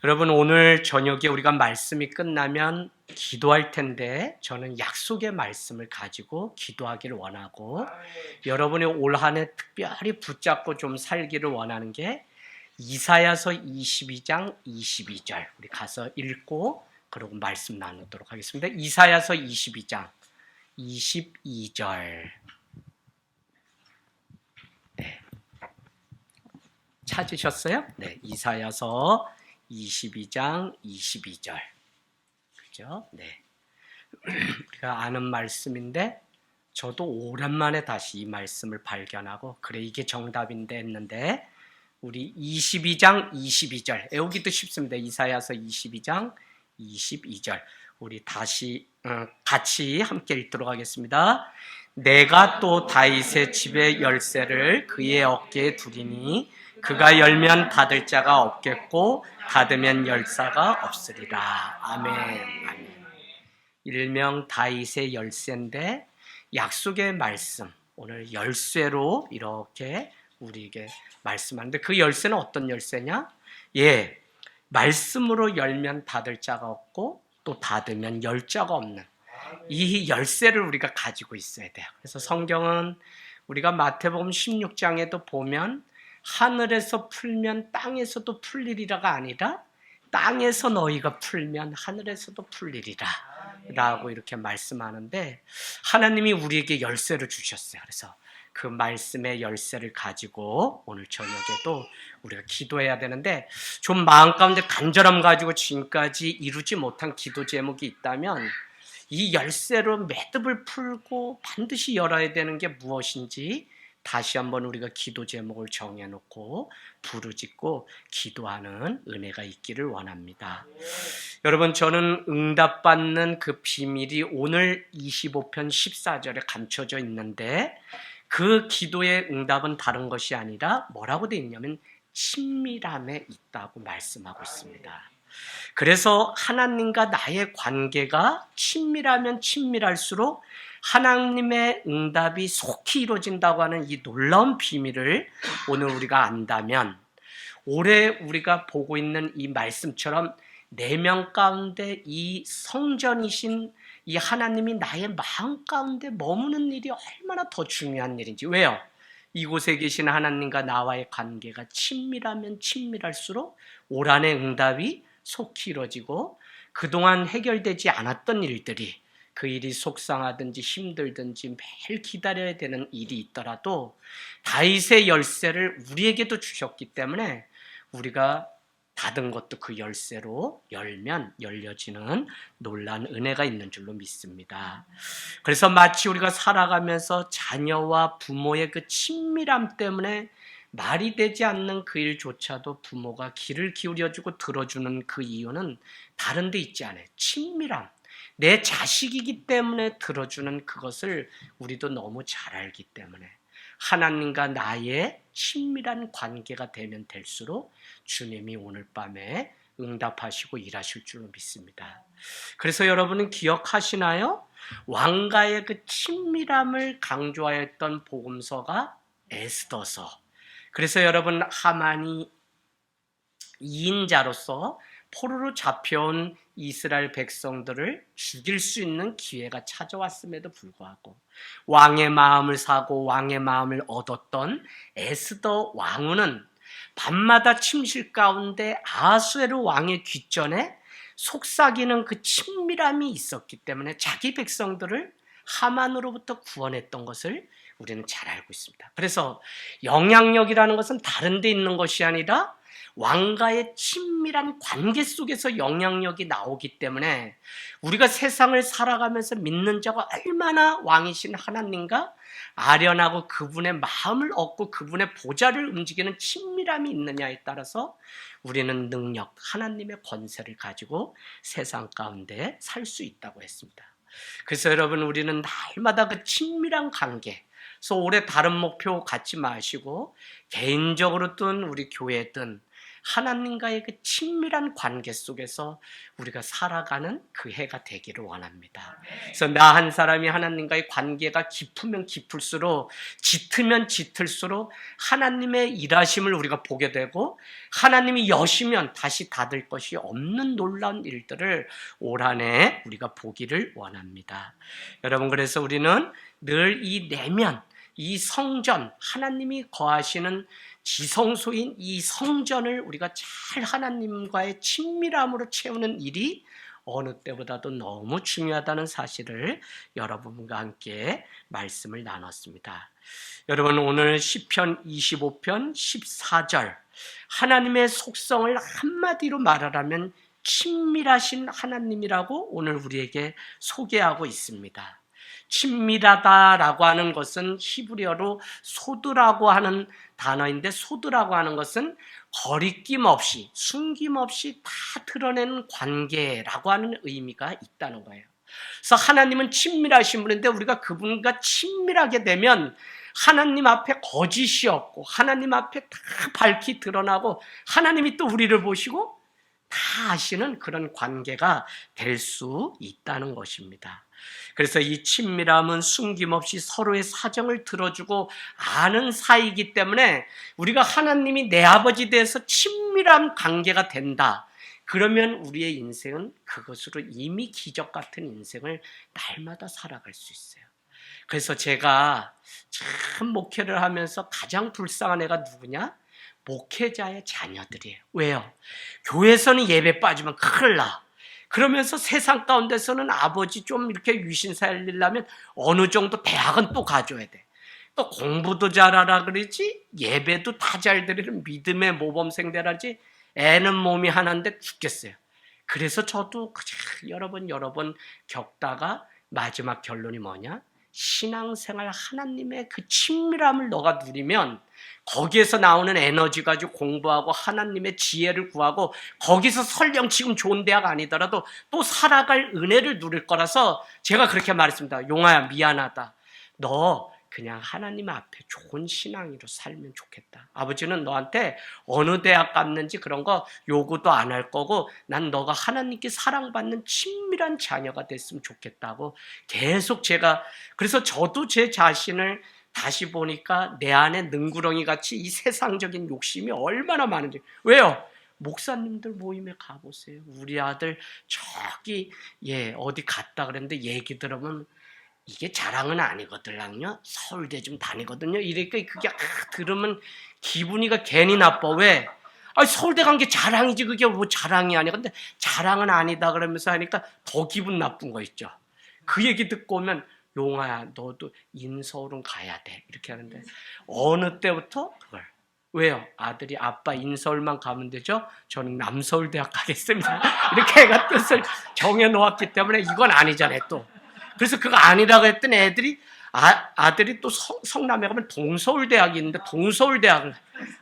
여러분, 오늘 저녁에 우리가 말씀이 끝나면 기도할 텐데 저는 약속의 말씀을 가지고 기도하기를 원하고, 여러분이 올 한 해 특별히 붙잡고 좀 살기를 원하는 게 이사야서 22장 22절 우리 가서 읽고 그러고 말씀 나누도록 하겠습니다. 이사야서 22장 22절. 네. 찾으셨어요? 네, 이사야서 22장 22절. 그죠? 네. 우리가 아는 말씀인데 저도 오랜만에 다시 이 말씀을 발견하고, 그래 이게 정답인데 했는데, 우리 22장 22절 외우기도 쉽습니다. 이사야서 22장 22절 우리 다시 같이 함께 읽도록 하겠습니다. 내가 또 다윗의 집의 열쇠를 그의 어깨에 두리니 그가 열면 닫을 자가 없겠고 닫으면 열사가 없으리라. 아멘. 아멘. 일명 다윗의 열쇠인데 약속의 말씀, 오늘 열쇠로 이렇게 우리에게 말씀하는데, 그 열쇠는 어떤 열쇠냐? 예, 말씀으로 열면 닫을 자가 없고 또 닫으면 열 자가 없는 이 열쇠를 우리가 가지고 있어야 돼요. 그래서 성경은 우리가 마태복음 16장에도 보면 하늘에서 풀면 땅에서도 풀리리라가 아니라 땅에서 너희가 풀면 하늘에서도 풀리리라 라고 이렇게 말씀하는데, 하나님이 우리에게 열쇠를 주셨어요. 그래서 그 말씀의 열쇠를 가지고 오늘 저녁에도 우리가 기도해야 되는데, 좀 마음 가운데 간절함 가지고 지금까지 이루지 못한 기도 제목이 있다면 이 열쇠로 매듭을 풀고 반드시 열어야 되는 게 무엇인지 다시 한번 우리가 기도 제목을 정해놓고 부르짖고 기도하는 은혜가 있기를 원합니다. 여러분, 저는 응답받는 그 비밀이 오늘 25편 14절에 감춰져 있는데, 그 기도의 응답은 다른 것이 아니라 뭐라고 되어 있냐면 친밀함에 있다고 말씀하고 있습니다. 그래서 하나님과 나의 관계가 친밀하면 친밀할수록 하나님의 응답이 속히 이루어진다고 하는 이 놀라운 비밀을 오늘 우리가 안다면, 올해 우리가 보고 있는 이 말씀처럼 내면 가운데 이 성전이신 이 하나님이 나의 마음 가운데 머무는 일이 얼마나 더 중요한 일인지. 왜요? 이곳에 계신 하나님과 나와의 관계가 친밀하면 친밀할수록 올 한 해 응답이 속히 이루어지고, 그동안 해결되지 않았던 일들이, 그 일이 속상하든지 힘들든지 매일 기다려야 되는 일이 있더라도 다윗의 열쇠를 우리에게도 주셨기 때문에 우리가 닫은 것도 그 열쇠로 열면 열려지는 놀라운 은혜가 있는 줄로 믿습니다. 그래서 마치 우리가 살아가면서 자녀와 부모의 그 친밀함 때문에 말이 되지 않는 그 일조차도 부모가 귀를 기울여주고 들어주는 그 이유는 다른 데 있지 않아요. 친밀함. 내 자식이기 때문에 들어주는 그것을 우리도 너무 잘 알기 때문에 하나님과 나의 친밀한 관계가 되면 될수록 주님이 오늘 밤에 응답하시고 일하실 줄로 믿습니다. 그래서 여러분은 기억하시나요? 왕가의 그 친밀함을 강조하였던 복음서가 에스더서. 그래서 여러분, 하만이 2인자로서 포로로 잡혀온 이스라엘 백성들을 죽일 수 있는 기회가 찾아왔음에도 불구하고 왕의 마음을 사고 왕의 마음을 얻었던 에스더 왕후는 밤마다 침실 가운데 아하수에로 왕의 귓전에 속삭이는 그 친밀함이 있었기 때문에 자기 백성들을 하만으로부터 구원했던 것을 우리는 잘 알고 있습니다. 그래서 영향력이라는 것은 다른 데 있는 것이 아니라 왕과의 친밀한 관계 속에서 영향력이 나오기 때문에 우리가 세상을 살아가면서 믿는 자가 얼마나 왕이신 하나님과 아련하고 그분의 마음을 얻고 그분의 보좌를 움직이는 친밀함이 있느냐에 따라서 우리는 능력, 하나님의 권세를 가지고 세상 가운데 살 수 있다고 했습니다. 그래서 여러분, 우리는 날마다 그 친밀한 관계, 그래서 올해 다른 목표 갖지 마시고 개인적으로든 우리 교회든 하나님과의 그 친밀한 관계 속에서 우리가 살아가는 그 해가 되기를 원합니다. 그래서 나 한 사람이 하나님과의 관계가 깊으면 깊을수록, 짙으면 짙을수록 하나님의 일하심을 우리가 보게 되고, 하나님이 여시면 다시 닫을 것이 없는 놀라운 일들을 올 한 해 우리가 보기를 원합니다. 여러분, 그래서 우리는 늘 이 내면, 이 성전, 하나님이 거하시는 지성소인 이 성전을 우리가 잘 하나님과의 친밀함으로 채우는 일이 어느 때보다도 너무 중요하다는 사실을 여러분과 함께 말씀을 나눴습니다. 여러분, 오늘 시편 25편 14절, 하나님의 속성을 한마디로 말하라면 친밀하신 하나님이라고 오늘 우리에게 소개하고 있습니다. 친밀하다라고 하는 것은 히브리어로 소드라고 하는 단어인데, 소드라고 하는 것은 거리낌 없이, 숨김없이 다 드러내는 관계라고 하는 의미가 있다는 거예요. 그래서 하나님은 친밀하신 분인데, 우리가 그분과 친밀하게 되면 하나님 앞에 거짓이 없고, 하나님 앞에 다 밝히 드러나고, 하나님이 또 우리를 보시고 다 아시는 그런 관계가 될 수 있다는 것입니다. 그래서 이 친밀함은 숨김없이 서로의 사정을 들어주고 아는 사이이기 때문에, 우리가 하나님이 내 아버지 돼서 친밀한 관계가 된다, 그러면 우리의 인생은 그것으로 이미 기적 같은 인생을 날마다 살아갈 수 있어요. 그래서 제가 참 목회를 하면서 가장 불쌍한 애가 누구냐? 목회자의 자녀들이에요. 왜요? 교회에서는 예배 빠지면 큰일 나. 그러면서 세상 가운데서는 아버지 좀 이렇게 유신 살리려면 어느 정도 대학은 또 가져야 돼. 또 공부도 잘하라 그러지, 예배도 다 잘 드리는 믿음의 모범생 되라지, 애는 몸이 하나인데 죽겠어요. 그래서 저도 여러 번 겪다가 마지막 결론이 뭐냐? 신앙생활, 하나님의 그 친밀함을 너가 누리면 거기에서 나오는 에너지 가지고 공부하고 하나님의 지혜를 구하고, 거기서 설령 지금 좋은 대학 아니더라도 또 살아갈 은혜를 누릴 거라서 제가 그렇게 말했습니다. 용아야, 미안하다. 너 그냥 하나님 앞에 좋은 신앙으로 살면 좋겠다. 아버지는 너한테 어느 대학 갔는지 그런 거 요구도 안 할 거고, 난 너가 하나님께 사랑받는 친밀한 자녀가 됐으면 좋겠다고 계속 제가, 그래서 저도 제 자신을 다시 보니까 내 안에 능구렁이 같이 이 세상적인 욕심이 얼마나 많은지. 왜요? 목사님들 모임에 가보세요. 우리 아들 저기 어디 갔다 그랬는데 얘기 들으면 이게 자랑은 아니거든요. 서울대 좀 다니거든요. 이러니까 그게 들으면 기분이가 괜히 나빠. 왜? 서울대 간 게 자랑이지, 그게 뭐 자랑이 아니야. 근데 자랑은 아니다 그러면서 하니까 더 기분 나쁜 거 있죠. 그 얘기 듣고 오면, 용아야, 너도 인서울은 가야 돼, 이렇게 하는데, 어느 때부터 그걸. 왜요? 아들이 아빠 인서울만 가면 되죠? 저는 남서울대학 가겠습니다. 이렇게 애가 뜻을 정해놓았기 때문에 이건 아니잖아요, 또. 그래서 그거 아니라고 했더니 애들이, 아들이 또 성남에 가면 동서울대학이 있는데 동서울대학을,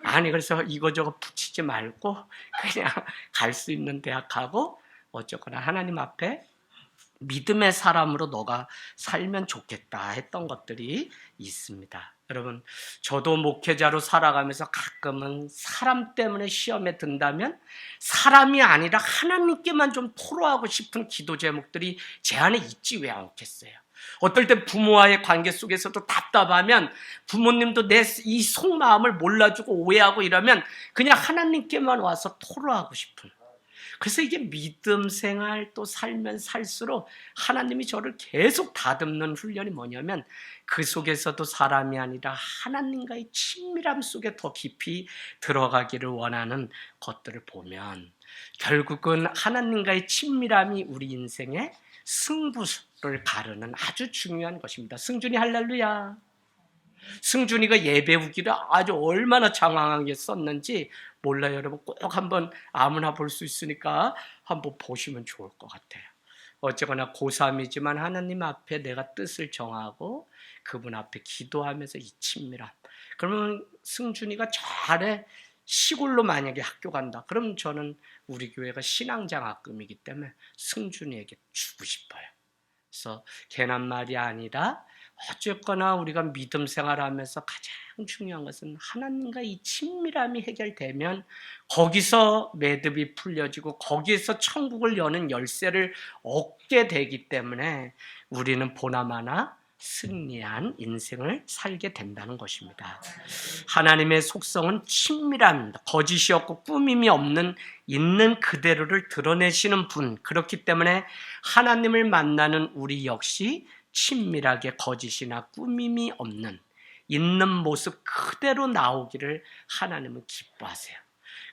아니, 그래서 이거저거 붙이지 말고 그냥 갈 수 있는 대학 가고 어쨌거나 하나님 앞에 믿음의 사람으로 너가 살면 좋겠다 했던 것들이 있습니다. 여러분, 저도 목회자로 살아가면서 가끔은 사람 때문에 시험에 든다면 사람이 아니라 하나님께만 좀 토로하고 싶은 기도 제목들이 제 안에 있지 왜 않겠어요? 어떨 때 부모와의 관계 속에서도 답답하면, 부모님도 내 이 속마음을 몰라주고 오해하고 이러면 그냥 하나님께만 와서 토로하고 싶은, 그래서 이게 믿음 생활 또 살면 살수록 하나님이 저를 계속 다듬는 훈련이 뭐냐면, 그 속에서도 사람이 아니라 하나님과의 친밀함 속에 더 깊이 들어가기를 원하는 것들을 보면, 결국은 하나님과의 친밀함이 우리 인생의 승부를 가르는 아주 중요한 것입니다. 승준이 할렐루야. 승준이가 예배 후기를 아주 얼마나 장황하게 썼는지 몰라요. 여러분 꼭 한번 아무나 볼 수 있으니까 한번 보시면 좋을 것 같아요. 어쨌거나 고3이지만 하나님 앞에 내가 뜻을 정하고 그분 앞에 기도하면서 이 친밀함. 그러면 승준이가 잘해. 시골로 만약에 학교 간다, 그럼 저는 우리 교회가 신앙장학금이기 때문에 승준이에게 주고 싶어요. 그래서 괜한 말이 아니라 어쨌거나 우리가 믿음 생활하면서 가장 중요한 것은 하나님과 이 친밀함이 해결되면 거기서 매듭이 풀려지고 거기에서 천국을 여는 열쇠를 얻게 되기 때문에 우리는 보나마나 승리한 인생을 살게 된다는 것입니다. 하나님의 속성은 친밀함입니다. 거짓이 없고 꾸밈이 없는 있는 그대로를 드러내시는 분. 그렇기 때문에 하나님을 만나는 우리 역시 친밀하게 거짓이나 꾸밈이 없는 있는 모습 그대로 나오기를 하나님은 기뻐하세요.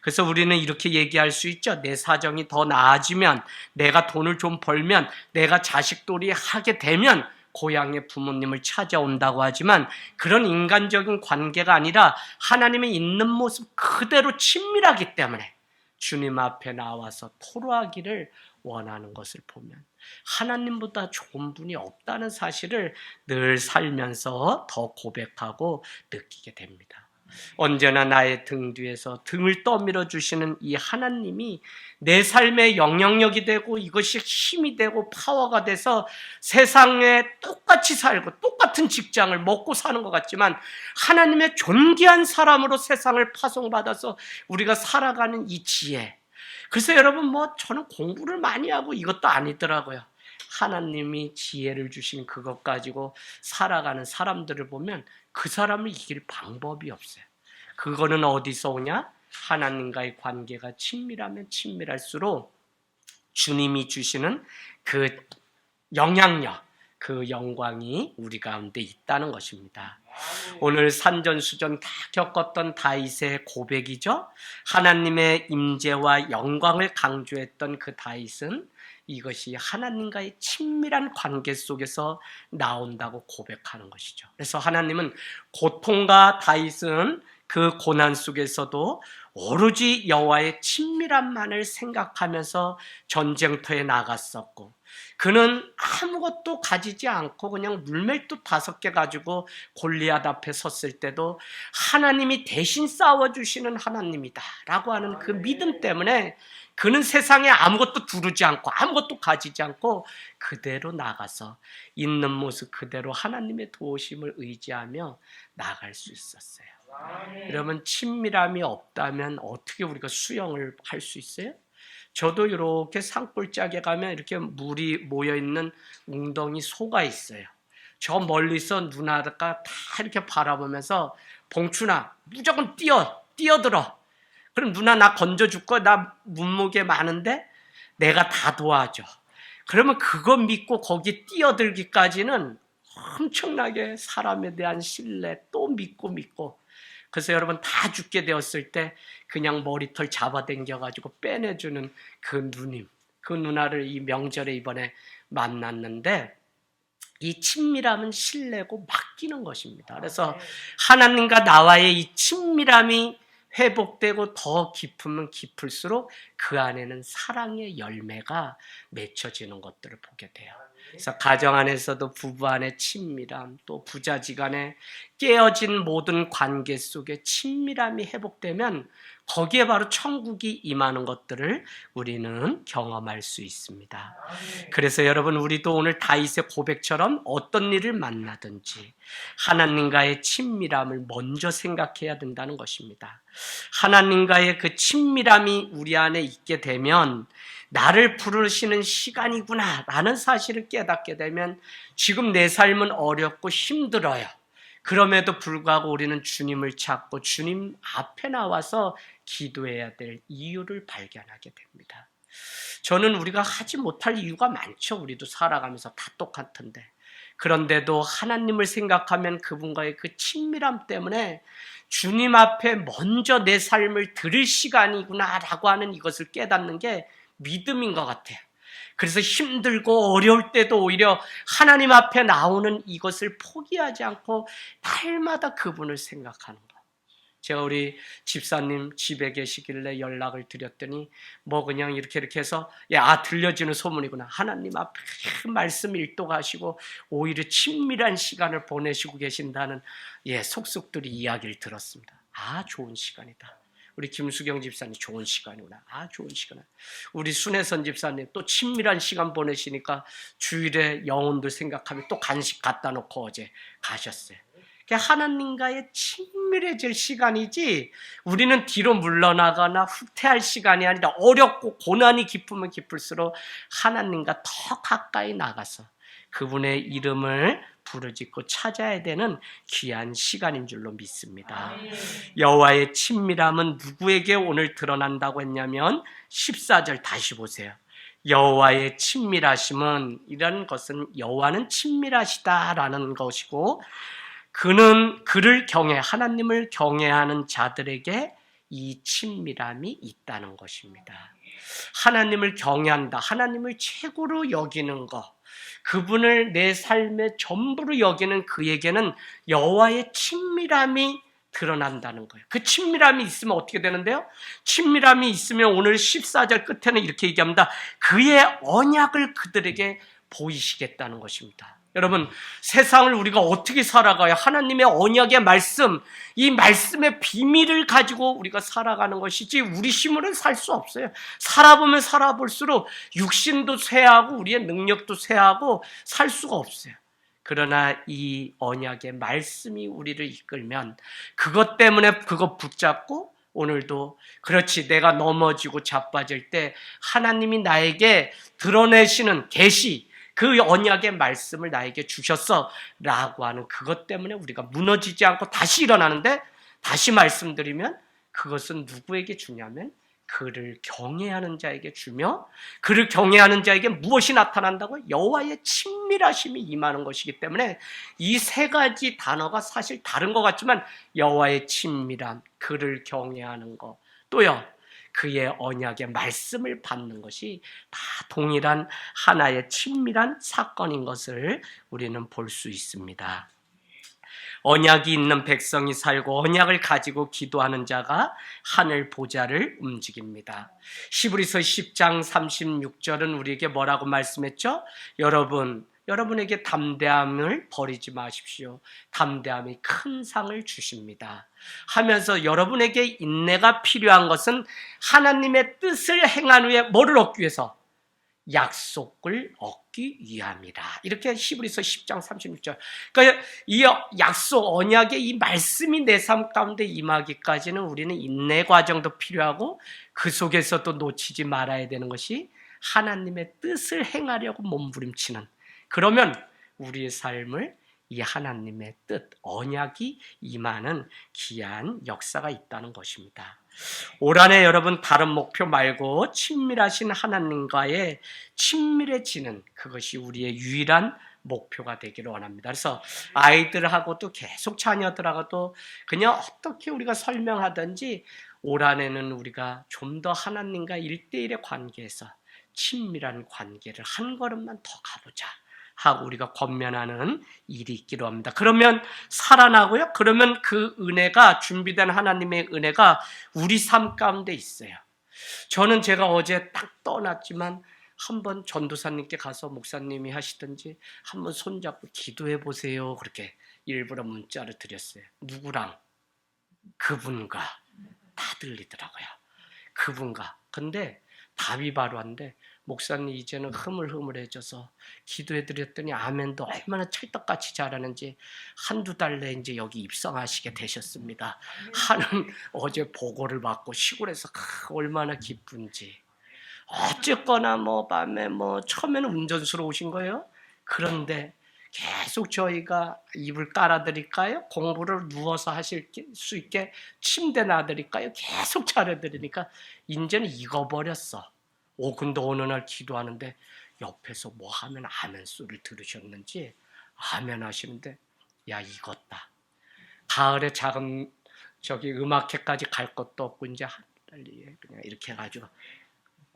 그래서 우리는 이렇게 얘기할 수 있죠. 내 사정이 더 나아지면, 내가 돈을 좀 벌면, 내가 자식돌이 하게 되면 고향의 부모님을 찾아온다고 하지만 그런 인간적인 관계가 아니라 하나님의 있는 모습 그대로 친밀하기 때문에 주님 앞에 나와서 토로하기를 원하는 것을 보면 하나님보다 좋은 분이 없다는 사실을 늘 살면서 더 고백하고 느끼게 됩니다. 언제나 나의 등 뒤에서 등을 떠밀어 주시는 이 하나님이 내 삶의 영향력이 되고 이것이 힘이 되고 파워가 돼서 세상에 똑같이 살고 똑같은 직장을 먹고 사는 것 같지만 하나님의 존귀한 사람으로 세상을 파송받아서 우리가 살아가는 이 지혜. 그래서 여러분 저는 공부를 많이 하고 이것도 아니더라고요. 하나님이 지혜를 주신 그것 가지고 살아가는 사람들을 보면 그 사람을 이길 방법이 없어요. 그거는 어디서 오냐? 하나님과의 관계가 친밀하면 친밀할수록 주님이 주시는 그 영향력, 그 영광이 우리 가운데 있다는 것입니다. 오늘 산전수전 다 겪었던 다윗의 고백이죠. 하나님의 임재와 영광을 강조했던 그 다윗은 이것이 하나님과의 친밀한 관계 속에서 나온다고 고백하는 것이죠. 그래서 하나님은 고통과 다윗은 그 고난 속에서도 오로지 여호와의 친밀함만을 생각하면서 전쟁터에 나갔었고 그는 아무것도 가지지 않고 그냥 물맷돌 5개 가지고 골리앗 앞에 섰을 때도 하나님이 대신 싸워주시는 하나님이다 라고 하는 그 믿음 때문에 그는 세상에 아무것도 두르지 않고 아무것도 가지지 않고 그대로 나가서 있는 모습 그대로 하나님의 도우심을 의지하며 나갈 수 있었어요. 그러면 친밀함이 없다면 어떻게 우리가 수영을 할 수 있어요? 저도 이렇게 산골짜기에 가면 이렇게 물이 모여있는 웅덩이 소가 있어요. 저 멀리서 누나가 다 이렇게 바라보면서 봉춘아 무조건 뛰어들어. 그럼 누나 나 건져줄 거야. 나 몸무게 많은데 내가 다 도와줘. 그러면 그거 믿고 거기 뛰어들기까지는 엄청나게 사람에 대한 신뢰 또 믿고 그래서 여러분 다 죽게 되었을 때 그냥 머리털 잡아당겨가지고 빼내주는 그 누님, 그 누나를 이 명절에 이번에 만났는데 이 친밀함은 신뢰고 맡기는 것입니다. 그래서 하나님과 나와의 이 친밀함이 회복되고 더 깊으면 깊을수록 그 안에는 사랑의 열매가 맺혀지는 것들을 보게 돼요. 그래서 가정 안에서도 부부 안의 친밀함, 또 부자지간에 깨어진 모든 관계 속에 친밀함이 회복되면 거기에 바로 천국이 임하는 것들을 우리는 경험할 수 있습니다. 그래서 여러분 우리도 오늘 다윗의 고백처럼 어떤 일을 만나든지 하나님과의 친밀함을 먼저 생각해야 된다는 것입니다. 하나님과의 그 친밀함이 우리 안에 있게 되면 나를 부르시는 시간이구나 라는 사실을 깨닫게 되면 지금 내 삶은 어렵고 힘들어요. 그럼에도 불구하고 우리는 주님을 찾고 주님 앞에 나와서 기도해야 될 이유를 발견하게 됩니다. 저는 우리가 하지 못할 이유가 많죠. 우리도 살아가면서 다 똑같은데. 그런데도 하나님을 생각하면 그분과의 그 친밀함 때문에 주님 앞에 먼저 내 삶을 드릴 시간이구나 라고 하는 이것을 깨닫는 게 믿음인 것 같아요. 그래서 힘들고 어려울 때도 오히려 하나님 앞에 나오는 이것을 포기하지 않고 날마다 그분을 생각하는 것. 제가 우리 집사님 집에 계시길래 연락을 드렸더니 그냥 이렇게 해서 들려지는 소문이구나. 하나님 앞에 말씀 일독하시고 오히려 친밀한 시간을 보내시고 계신다는 속속들이 이야기를 들었습니다. 좋은 시간이다. 우리 김수경 집사님 좋은 시간이구나. 좋은 시간. 우리 순혜선 집사님 또 친밀한 시간 보내시니까 주일에 영혼들 생각하면 또 간식 갖다 놓고 어제 가셨어요. 하나님과의 친밀해질 시간이지 우리는 뒤로 물러나거나 후퇴할 시간이 아니라 어렵고 고난이 깊으면 깊을수록 하나님과 더 가까이 나가서 그분의 이름을 부르짖고 찾아야 되는 귀한 시간인 줄로 믿습니다. 여호와의 친밀함은 누구에게 오늘 드러난다고 했냐면 14절 다시 보세요. 여호와의 친밀하심은 이런 것은 여호와는 친밀하시다라는 것이고 그는 그를 하나님을 경외하는 자들에게 이 친밀함이 있다는 것입니다. 하나님을 경외한다. 하나님을 최고로 여기는 것. 그분을 내 삶의 전부로 여기는 그에게는 여호와의 친밀함이 드러난다는 거예요. 그 친밀함이 있으면 어떻게 되는데요? 친밀함이 있으면 오늘 14절 끝에는 이렇게 얘기합니다. 그의 언약을 그들에게 보이시겠다는 것입니다. 여러분, 세상을 우리가 어떻게 살아가야 하나님의 언약의 말씀, 이 말씀의 비밀을 가지고 우리가 살아가는 것이지 우리 힘으로는 살 수 없어요. 살아보면 살아볼수록 육신도 쇠하고 우리의 능력도 쇠하고 살 수가 없어요. 그러나 이 언약의 말씀이 우리를 이끌면 그것 때문에 그거 붙잡고 오늘도 그렇지 내가 넘어지고 자빠질 때 하나님이 나에게 드러내시는 계시 그 언약의 말씀을 나에게 주셨어 라고 하는 그것 때문에 우리가 무너지지 않고 다시 일어나는데 다시 말씀드리면 그것은 누구에게 주냐면 그를 경외하는 자에게 주며 그를 경외하는 자에게 무엇이 나타난다고? 여호와의 친밀하심이 임하는 것이기 때문에 이 세 가지 단어가 사실 다른 것 같지만 여호와의 친밀함, 그를 경외하는 것 또요 그의 언약의 말씀을 받는 것이 다 동일한 하나의 친밀한 사건인 것을 우리는 볼 수 있습니다. 언약이 있는 백성이 살고 언약을 가지고 기도하는 자가 하늘 보좌를 움직입니다. 히브리서 10장 36절은 우리에게 뭐라고 말씀했죠? 여러분에게 담대함을 버리지 마십시오. 담대함이 큰 상을 주십니다. 하면서 여러분에게 인내가 필요한 것은 하나님의 뜻을 행한 후에 뭐를 얻기 위해서? 약속을 얻기 위함이라. 이렇게 히브리서 10장 36절. 그러니까 이 약속, 언약의 이 말씀이 내 삶 가운데 임하기까지는 우리는 인내 과정도 필요하고 그 속에서도 놓치지 말아야 되는 것이 하나님의 뜻을 행하려고 몸부림치는 그러면 우리의 삶을 이 하나님의 뜻, 언약이 임하는 귀한 역사가 있다는 것입니다. 올 한해 여러분 다른 목표 말고 친밀하신 하나님과의 친밀해지는 그것이 우리의 유일한 목표가 되기를 원합니다. 그래서 아이들하고도 계속 자녀들하고도 그냥 어떻게 우리가 설명하든지 올 한해는 우리가 좀 더 하나님과 1대1의 관계에서 친밀한 관계를 한 걸음만 더 가보자 하고 우리가 권면하는 일이 있기로 합니다. 그러면 살아나고요. 그러면 그 은혜가 준비된 하나님의 은혜가 우리 삶 가운데 있어요. 저는 제가 어제 딱 떠났지만 한번 전도사님께 가서 목사님이 하시든지 한번 손잡고 기도해 보세요. 그렇게 일부러 문자를 드렸어요. 누구랑? 그분과. 다 들리더라고요. 그분과. 근데 답이 바로 한데 목사님 이제는 흐물흐물해져서 기도해드렸더니 아멘도 얼마나 찰떡같이 잘하는지 한두 달 내에 이제 여기 입성하시게 되셨습니다. 하는 어제 보고를 받고 시골에서 얼마나 기쁜지. 어쨌거나 밤에 처음에는 운전수로 오신 거예요. 그런데 계속 저희가 이불 깔아드릴까요? 공부를 누워서 하실 수 있게 침대 놔드릴까요? 계속 차려드리니까 이제는 익어버렸어. 근데 어느 날 기도하는데 옆에서 뭐 하면 아멘 소리를 들으셨는지 아멘 하시는데 야 익었다. 가을에 작은 음악회까지 갈 것도 없고 이제 빨리 그냥 이렇게 해가지고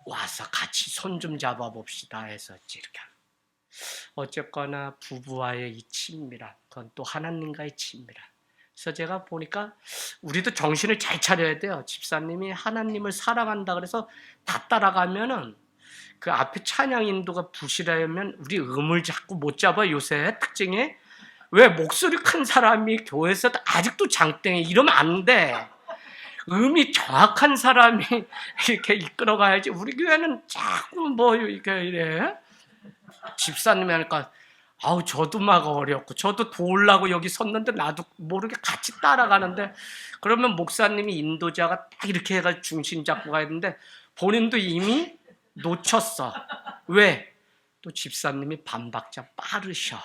와서 같이 손 좀 잡아봅시다 해서 이렇게 어쨌거나 부부와의 이 친밀함 그건 또 하나님과의 친밀함. 그래서 제가 보니까 우리도 정신을 잘 차려야 돼요. 집사님이 하나님을 사랑한다 그래서 다 따라가면은 그 앞에 찬양 인도가 부실하면 우리 음을 자꾸 못 잡아. 요새 특징이 왜 목소리 큰 사람이 교회에서 아직도 장땡이 이러면 안 돼. 음이 정확한 사람이 이렇게 이끌어가야지. 우리 교회는 자꾸 뭐 이렇게 이래. 집사님이 하니까 아우 저도 막 어렵고 저도 도우려고 여기 섰는데 나도 모르게 같이 따라가는데, 그러면 목사님이 인도자가 딱 이렇게 해가지고 중심 잡고 가야 되는데 본인도 이미 놓쳤어. 왜? 또 집사님이 반박자 빠르셔.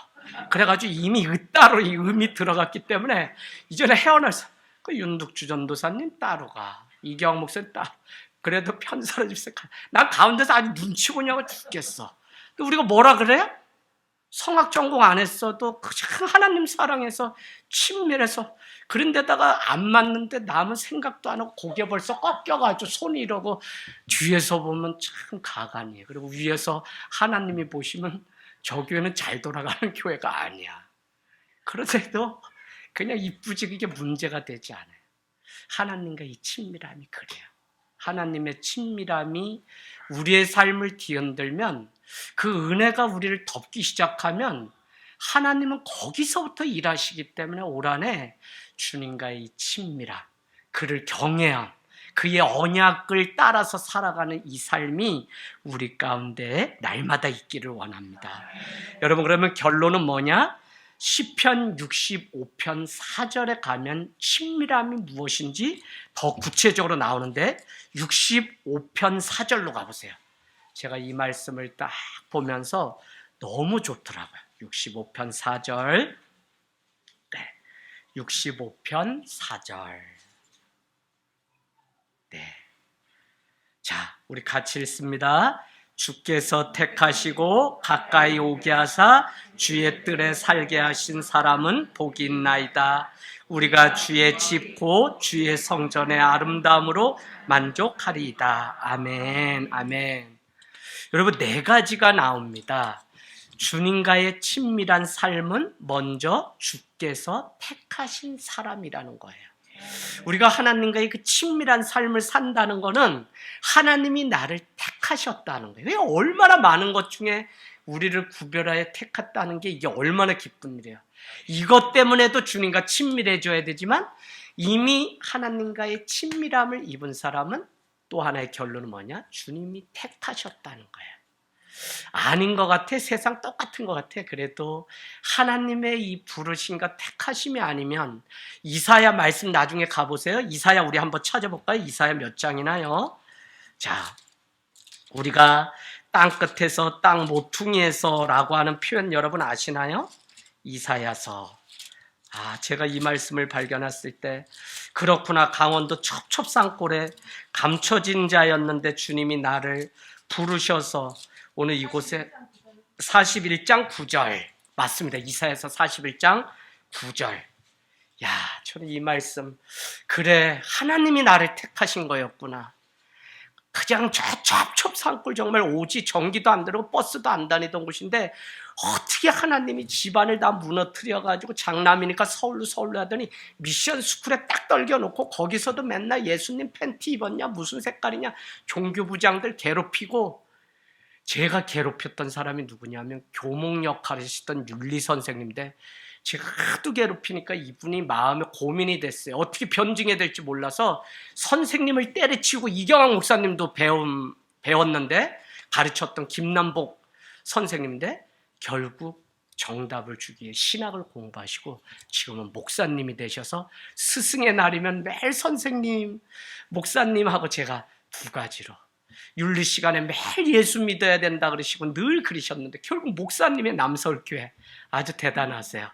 그래가지고 이미 따로 이 음이 들어갔기 때문에 이전에 헤어나서 그 윤득주 전도사님 따로 가, 이경 목사님 따로. 그래도 편사로 집사 난 가운데서 아주 눈치 보냐고 죽겠어. 또 우리가 뭐라 그래? 성악 전공 안 했어도 그냥 하나님 사랑해서 친밀해서, 그런데다가 안 맞는데 남은 생각도 안 하고 고개 벌써 꺾여가지고 손이 이러고, 뒤에서 보면 참 가관이에요. 그리고 위에서 하나님이 보시면 저 교회는 잘 돌아가는 교회가 아니야. 그런데도 그냥 이쁘지 그게 문제가 되지 않아요. 하나님과 이 친밀함이 그래요. 하나님의 친밀함이 우리의 삶을 뒤흔들면, 그 은혜가 우리를 덮기 시작하면 하나님은 거기서부터 일하시기 때문에 올 한해 주님과의 이 친밀함, 그를 경외함, 그의 언약을 따라서 살아가는 이 삶이 우리 가운데 날마다 있기를 원합니다. 여러분, 그러면 결론은 뭐냐? 시편 65편 4절에 가면 친밀함이 무엇인지 더 구체적으로 나오는데, 65편 4절로 가보세요. 제가 이 말씀을 딱 보면서 너무 좋더라고요. 65편 4절. 네. 65편 4절. 네. 자, 우리 같이 읽습니다. 주께서 택하시고 가까이 오게 하사 주의 뜰에 살게 하신 사람은 복이 있나이다. 우리가 주의 집 곧 주의 성전의 아름다움으로 만족하리이다. 아멘. 아멘. 여러분, 네 가지가 나옵니다. 주님과의 친밀한 삶은 먼저 주께서 택하신 사람이라는 거예요. 우리가 하나님과의 그 친밀한 삶을 산다는 거는 하나님이 나를 택하셨다는 거예요. 얼마나 많은 것 중에 우리를 구별하여 택했다는 게 이게 얼마나 기쁜 일이에요. 이것 때문에도 주님과 친밀해져야 되지만, 이미 하나님과의 친밀함을 입은 사람은 또 하나의 결론은 뭐냐? 주님이 택하셨다는 거예요. 아닌 것 같아. 세상 똑같은 것 같아. 그래도 하나님의 이 부르심과 택하심이 아니면, 이사야 말씀 나중에 가보세요. 이사야 우리 한번 찾아볼까요? 이사야 몇 장이나요? 자, 우리가 땅끝에서 땅 모퉁이에서 라고 하는 표현 여러분 아시나요? 이사야서. 제가 이 말씀을 발견했을 때, 그렇구나, 강원도 첩첩산골에 감춰진 자였는데 주님이 나를 부르셔서 오늘 이곳에 41장 9절 맞습니다. 이사야서 41장 9절. 야, 저는 이 말씀, 그래, 하나님이 나를 택하신 거였구나. 그냥 저 첩첩산골, 정말 오지 전기도 안 들어오고 버스도 안 다니던 곳인데 어떻게 하나님이 집안을 다 무너뜨려가지고, 장남이니까 서울로 하더니 미션 스쿨에 딱 떨겨놓고 거기서도 맨날 예수님 팬티 입었냐, 무슨 색깔이냐, 종교부장들 괴롭히고. 제가 괴롭혔던 사람이 누구냐면 교목 역할을 하시던 윤리 선생님인데, 제가 하도 괴롭히니까 이분이 마음에 고민이 됐어요. 어떻게 변증해야 될지 몰라서 선생님을 때려치우고, 이경학 목사님도 배웠는데 가르쳤던 김남복 선생님인데, 결국 정답을 주기 위해 신학을 공부하시고 지금은 목사님이 되셔서 스승의 날이면 매일 선생님, 목사님하고 제가 두 가지로 윤리 시간에 매일 예수 믿어야 된다 그러시고 늘 그러셨는데, 결국 목사님의 남서울교회 아주 대단하세요.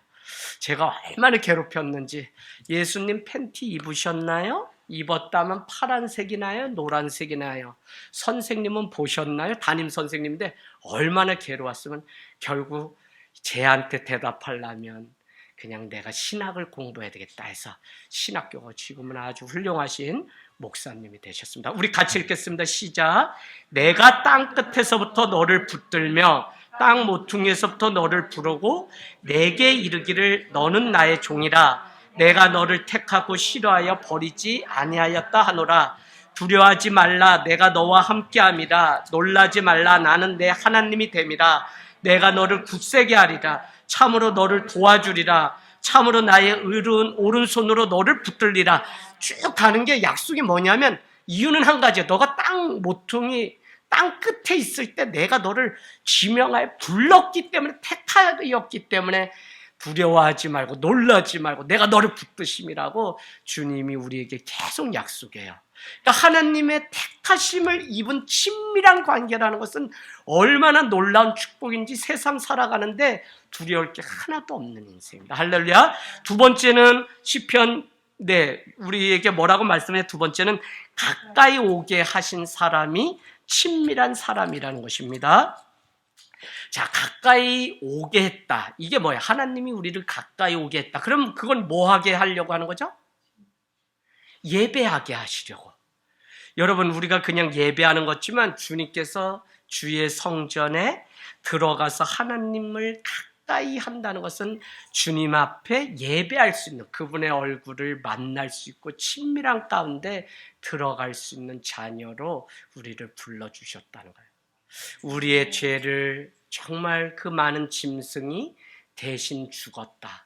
제가 얼마나 괴롭혔는지. 예수님 팬티 입으셨나요? 입었다면 파란색이나요? 노란색이나요? 선생님은 보셨나요? 담임 선생님인데 얼마나 괴로웠으면, 결국 쟤한테 대답하려면 그냥 내가 신학을 공부해야 되겠다 해서 신학교가 지금은 아주 훌륭하신 목사님이 되셨습니다. 우리 같이 읽겠습니다. 시작. 내가 땅 끝에서부터 너를 붙들며 땅 모퉁이에서부터 너를 부르고 내게 이르기를 너는 나의 종이라. 내가 너를 택하고 싫어하여 버리지 아니하였다 하노라. 두려워하지 말라. 내가 너와 함께함이라. 놀라지 말라. 나는 내 하나님이 됨이라. 내가 너를 굳세게 하리라. 참으로 너를 도와주리라. 참으로 나의 의로운 오른손으로 너를 붙들리라. 쭉 가는 게 약속이 뭐냐면 이유는 한 가지야. 너가 땅 모퉁이 땅 끝에 있을 때 내가 너를 지명하여 불렀기 때문에, 택하였기 때문에 두려워하지 말고 놀라지 말고 내가 너를 붙드심이라고 주님이 우리에게 계속 약속해요. 그러니까 하나님의 택하심을 입은 친밀한 관계라는 것은 얼마나 놀라운 축복인지 세상 살아가는데 두려울 게 하나도 없는 인생입니다. 할렐루야. 두 번째는 시편, 우리에게 뭐라고 말씀해? 두 번째는 가까이 오게 하신 사람이 친밀한 사람이라는 것입니다. 자, 가까이 오게 했다. 이게 뭐야? 하나님이 우리를 가까이 오게 했다. 그럼 그건 뭐 하게 하려고 하는 거죠? 예배하게 하시려고. 여러분, 우리가 그냥 예배하는 것지만 주님께서 주의 성전에 들어가서 하나님을 가까이 한다는 것은 주님 앞에 예배할 수 있는, 그분의 얼굴을 만날 수 있고 친밀한 가운데 들어갈 수 있는 자녀로 우리를 불러주셨다는 거예요. 우리의 죄를 정말 그 많은 짐승이 대신 죽었다.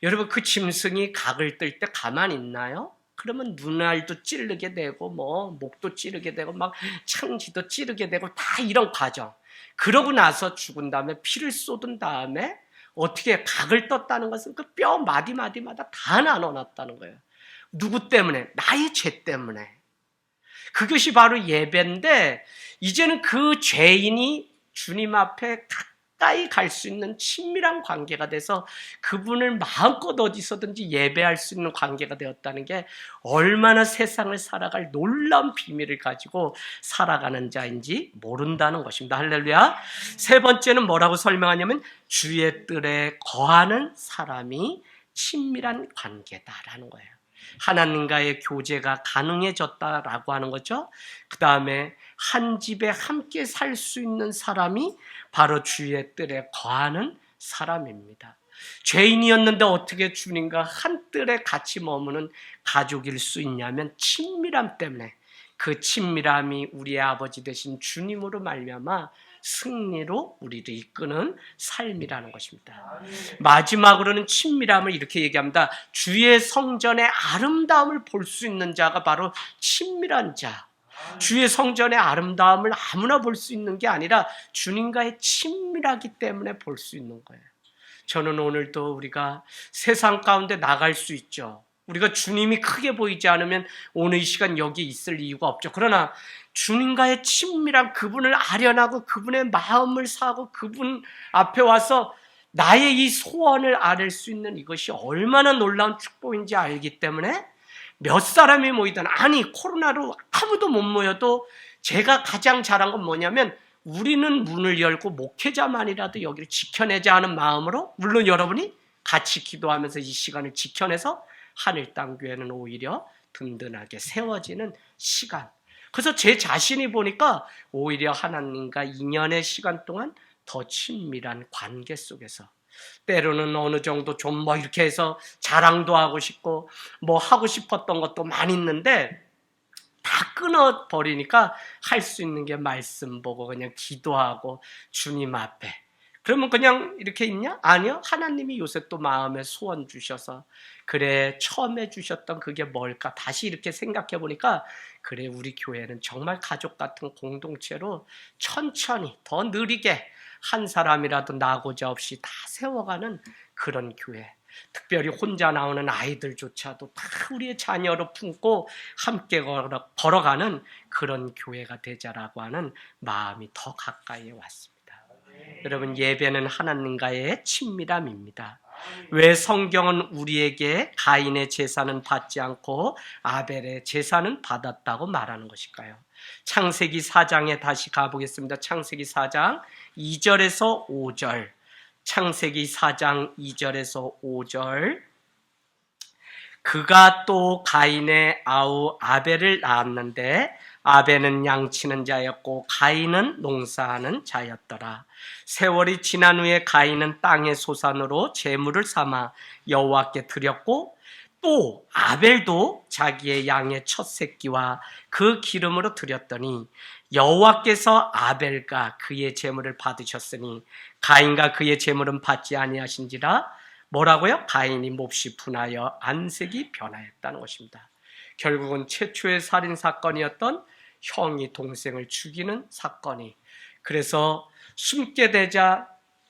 여러분, 그 짐승이 각을 뜰 때 가만히 있나요? 그러면 눈알도 찌르게 되고 목도 찌르게 되고 막 창지도 찌르게 되고 다 이런 과정. 그러고 나서 죽은 다음에 피를 쏟은 다음에 어떻게 각을 떴다는 것은 그 뼈 마디마디마다 다 나눠놨다는 거예요. 누구 때문에? 나의 죄 때문에. 그것이 바로 예배인데 이제는 그 죄인이 주님 앞에 가까이 갈 수 있는 친밀한 관계가 돼서 그분을 마음껏 어디서든지 예배할 수 있는 관계가 되었다는 게 얼마나 세상을 살아갈 놀라운 비밀을 가지고 살아가는 자인지 모른다는 것입니다. 할렐루야. 세 번째는 뭐라고 설명하냐면 주의 뜰에 거하는 사람이 친밀한 관계다라는 거예요. 하나님과의 교제가 가능해졌다라고 하는 거죠. 그 다음에 한 집에 함께 살 수 있는 사람이 바로 주의 뜰에 거하는 사람입니다. 죄인이었는데 어떻게 주님과 한 뜰에 같이 머무는 가족일 수 있냐면 친밀함 때문에, 그 친밀함이 우리의 아버지 되신 주님으로 말미암아 승리로 우리를 이끄는 삶이라는 것입니다. 마지막으로는 친밀함을 이렇게 얘기합니다. 주의 성전의 아름다움을 볼 수 있는 자가 바로 친밀한 자. 주의 성전의 아름다움을 아무나 볼 수 있는 게 아니라 주님과의 친밀하기 때문에 볼 수 있는 거예요. 저는 오늘도 우리가 세상 가운데 나갈 수 있죠. 우리가 주님이 크게 보이지 않으면 오늘 이 시간 여기 있을 이유가 없죠. 그러나 주님과의 친밀한, 그분을 아련하고 그분의 마음을 사고 그분 앞에 와서 나의 이 소원을 아뢰 수 있는 이것이 얼마나 놀라운 축복인지 알기 때문에 몇 사람이 모이든, 아니 코로나로 아무도 못 모여도 제가 가장 잘한 건 뭐냐면 우리는 문을 열고 목회자만이라도 여기를 지켜내자 하는 마음으로, 물론 여러분이 같이 기도하면서 이 시간을 지켜내서 하늘 땅 교회는 오히려 든든하게 세워지는 시간. 그래서 제 자신이 보니까 오히려 하나님과 인연의 시간 동안 더 친밀한 관계 속에서, 때로는 어느 정도 좀 이렇게 해서 자랑도 하고 싶고 하고 싶었던 것도 많이 있는데 다 끊어버리니까 할 수 있는 게 말씀 보고 그냥 기도하고 주님 앞에. 그러면 그냥 이렇게 있냐? 아니요. 하나님이 요새 또 마음에 소원 주셔서, 그래 처음에 주셨던 그게 뭘까? 다시 이렇게 생각해 보니까 그래, 우리 교회는 정말 가족 같은 공동체로 천천히 더 느리게 한 사람이라도 나고자 없이 다 세워가는 그런 교회. 특별히 혼자 나오는 아이들조차도 다 우리의 자녀로 품고 함께 걸어가는 그런 교회가 되자라고 하는 마음이 더 가까이에 왔습니다. 여러분, 예배는 하나님과의 친밀함입니다. 왜 성경은 우리에게 가인의 제사는 받지 않고 아벨의 제사는 받았다고 말하는 것일까요? 창세기 4장에 다시 가보겠습니다. 창세기 4장 2절에서 5절. 창세기 4장 2절에서 5절. 그가 또 가인의 아우 아벨을 낳았는데 아벨은 양치는 자였고 가인은 농사하는 자였더라. 세월이 지난 후에 가인은 땅의 소산으로 제물을 삼아 여호와께 드렸고 또 아벨도 자기의 양의 첫 새끼와 그 기름으로 드렸더니 여호와께서 아벨과 그의 제물을 받으셨으니 가인과 그의 제물은 받지 아니하신지라. 뭐라고요? 가인이 몹시 분하여 안색이 변하였다는 것입니다. 결국은 최초의 살인 사건이었던 형이 동생을 죽이는 사건이, 그래서 숨게 되자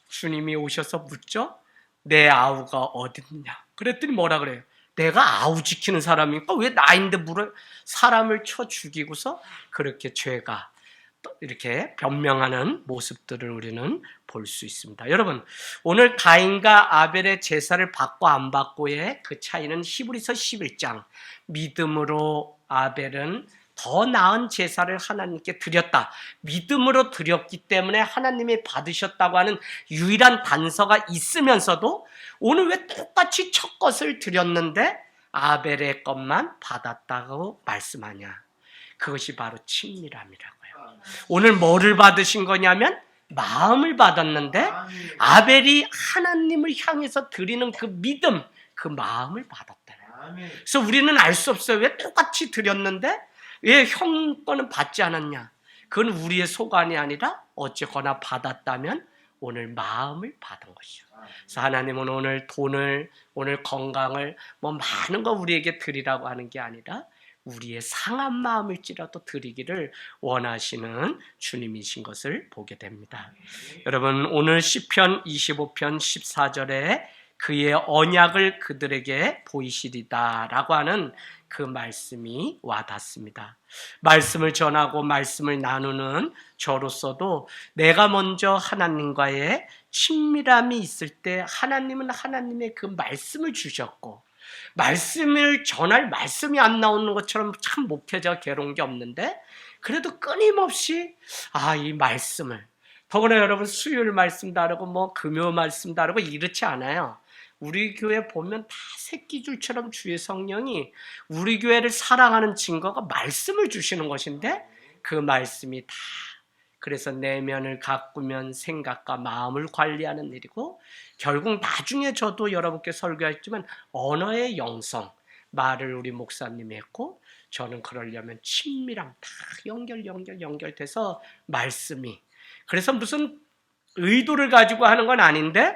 주님이 오셔서 묻죠. 내 아우가 어딨냐? 그랬더니 뭐라 그래요? 내가 아우 지키는 사람이니까 왜 나인데 물어 사람을 쳐 죽이고서 그렇게 죄가 이렇게 변명하는 모습들을 우리는 볼 수 있습니다. 여러분, 오늘 가인과 아벨의 제사를 받고 안 받고의 그 차이는 히브리서 11장, 믿음으로 아벨은 더 나은 제사를 하나님께 드렸다, 믿음으로 드렸기 때문에 하나님이 받으셨다고 하는 유일한 단서가 있으면서도 오늘 왜 똑같이 첫 것을 드렸는데 아벨의 것만 받았다고 말씀하냐? 그것이 바로 친밀함이라고요. 오늘 뭐를 받으신 거냐면 마음을 받았는데 아벨이 하나님을 향해서 드리는 그 믿음, 그 마음을 받았다는. 그래서 우리는 알 수 없어요. 왜 똑같이 드렸는데 왜 형 거는 받지 않았냐? 그건 우리의 소관이 아니라 어쨌거나 받았다면 오늘 마음을 받은 것이죠. 그래서 하나님은 오늘 돈을, 오늘 건강을, 뭐 많은 거 우리에게 드리라고 하는 게 아니라 우리의 상한 마음일지라도 드리기를 원하시는 주님이신 것을 보게 됩니다. 여러분, 오늘 시편 25편 14절에 그의 언약을 그들에게 보이시리다 라고 하는 그 말씀이 와닿습니다. 말씀을 전하고 말씀을 나누는 저로서도 내가 먼저 하나님과의 친밀함이 있을 때 하나님은 하나님의 그 말씀을 주셨고, 말씀을 전할 말씀이 안 나오는 것처럼 참 목회자가 괴로운 게 없는데, 그래도 끊임없이 이 말씀을, 더구나 여러분 수요일 말씀 다르고 뭐 금요 말씀 다르고 이렇지 않아요. 우리 교회 보면 다 새끼줄처럼 주의 성령이 우리 교회를 사랑하는 증거가 말씀을 주시는 것인데, 그 말씀이 다 그래서 내면을 가꾸면 생각과 마음을 관리하는 일이고, 결국 나중에 저도 여러분께 설교했지만 언어의 영성, 말을 우리 목사님이 했고, 저는 그러려면 친밀함 다 연결돼서 말씀이, 그래서 무슨 의도를 가지고 하는 건 아닌데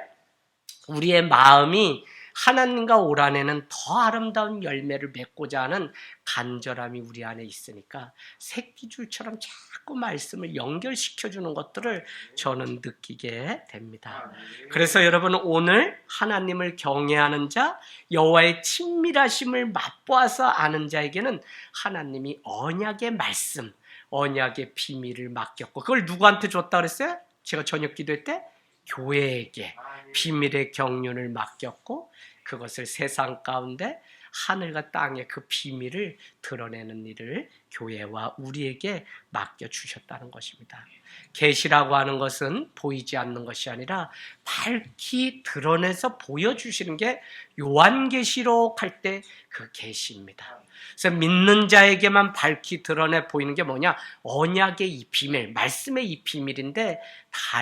우리의 마음이 하나님과 올 한해는 더 아름다운 열매를 맺고자 하는 간절함이 우리 안에 있으니까 새끼줄처럼 자꾸 말씀을 연결시켜주는 것들을 저는 느끼게 됩니다. 그래서 여러분, 오늘 하나님을 경외하는 자, 여호와의 친밀하심을 맛보아서 아는 자에게는 하나님이 언약의 말씀, 언약의 비밀을 맡겼고, 그걸 누구한테 줬다 그랬어요? 제가 저녁 기도회 때 교회에게 비밀의 경륜을 맡겼고, 그것을 세상 가운데 하늘과 땅의 그 비밀을 드러내는 일을 교회와 우리에게 맡겨주셨다는 것입니다. 계시라고 하는 것은 보이지 않는 것이 아니라 밝히 드러내서 보여주시는 게 요한계시록 할 때 그 계시입니다. 그래서 믿는 자에게만 밝히 드러내 보이는 게 뭐냐? 언약의 이 비밀, 말씀의 이 비밀인데 다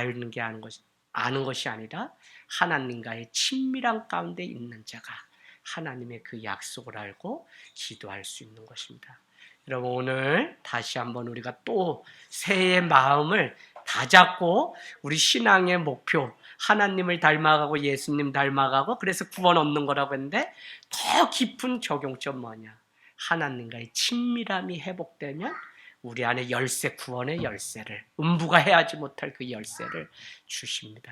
아는 것이 아니라 하나님과의 친밀한 가운데 있는 자가 하나님의 그 약속을 알고 기도할 수 있는 것입니다. 여러분, 오늘 다시 한번 우리가 또 새해의 마음을 다잡고 우리 신앙의 목표, 하나님을 닮아가고 예수님 닮아가고 그래서 구원 얻는 거라고 했는데, 더 깊은 적용점 뭐냐? 하나님과의 친밀함이 회복되면 우리 안에 열쇠, 구원의 열쇠를, 음부가 해하지 못할 그 열쇠를 주십니다.